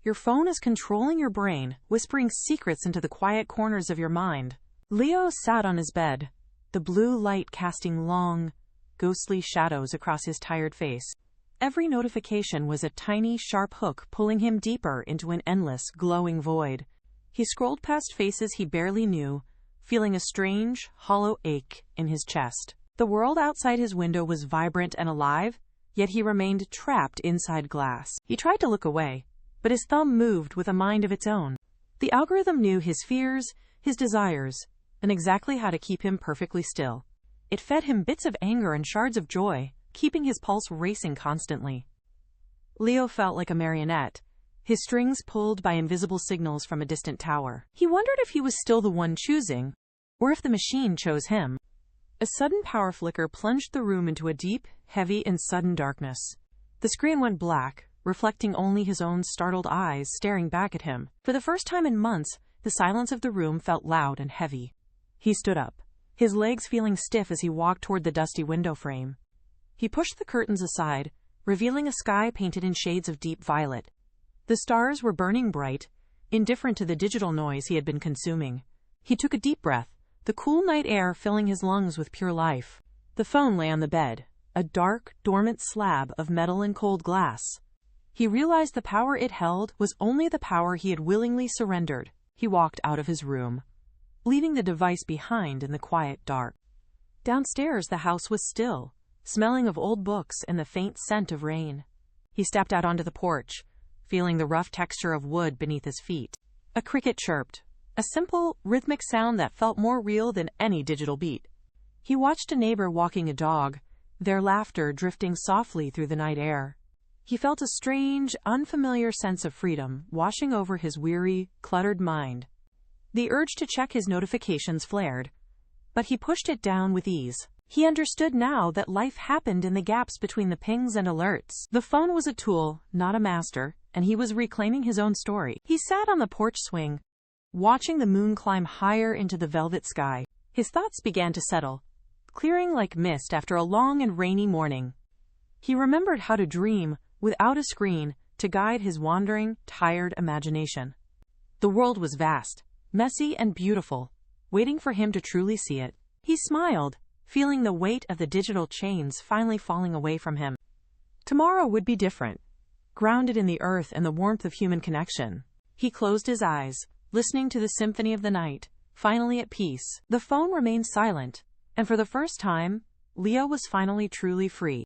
Your phone is controlling your brain, whispering secrets into the quiet corners of your mind. Leo sat on his bed, the blue light casting long, ghostly shadows across his tired face. Every notification was a tiny, sharp hook pulling him deeper into an endless, glowing void. He scrolled past faces he barely knew, feeling a strange, hollow ache in his chest. The world outside his window was vibrant and alive, yet he remained trapped inside glass. He tried to look away, but his thumb moved with a mind of its own. The algorithm knew his fears, his desires, and exactly how to keep him perfectly still. It fed him bits of anger and shards of joy, keeping his pulse racing constantly. Leo felt like a marionette, his strings pulled by invisible signals from a distant tower. He wondered if he was still the one choosing, or if the machine chose him. A sudden power flicker plunged the room into a deep, heavy, and sudden darkness. The screen went black, reflecting only his own startled eyes staring back at him. For the first time in months, the silence of the room felt loud and heavy. He stood up, his legs feeling stiff as he walked toward the dusty window frame. He pushed the curtains aside, revealing a sky painted in shades of deep violet. The stars were burning bright, indifferent to the digital noise he had been consuming. He took a deep breath, the cool night air filling his lungs with pure life. The phone lay on the bed, a dark, dormant slab of metal and cold glass. He realized the power it held was only the power he had willingly surrendered. He walked out of his room, leaving the device behind in the quiet dark. Downstairs, the house was still, smelling of old books and the faint scent of rain. He stepped out onto the porch, feeling the rough texture of wood beneath his feet. A cricket chirped, a simple, rhythmic sound that felt more real than any digital beat. He watched a neighbor walking a dog, their laughter drifting softly through the night air. He felt a strange, unfamiliar sense of freedom washing over his weary, cluttered mind. The urge to check his notifications flared, but he pushed it down with ease. He understood now that life happened in the gaps between the pings and alerts. The phone was a tool, not a master, and he was reclaiming his own story. He sat on the porch swing, watching the moon climb higher into the velvet sky. His thoughts began to settle, clearing like mist after a long and rainy morning. He remembered how to dream, without a screen, to guide his wandering, tired imagination. The world was vast, messy and beautiful, waiting for him to truly see it. He smiled, feeling the weight of the digital chains finally falling away from him. Tomorrow would be different, grounded in the earth and the warmth of human connection. He closed his eyes, listening to the symphony of the night, finally at peace. The phone remained silent, and for the first time, Leo was finally truly free.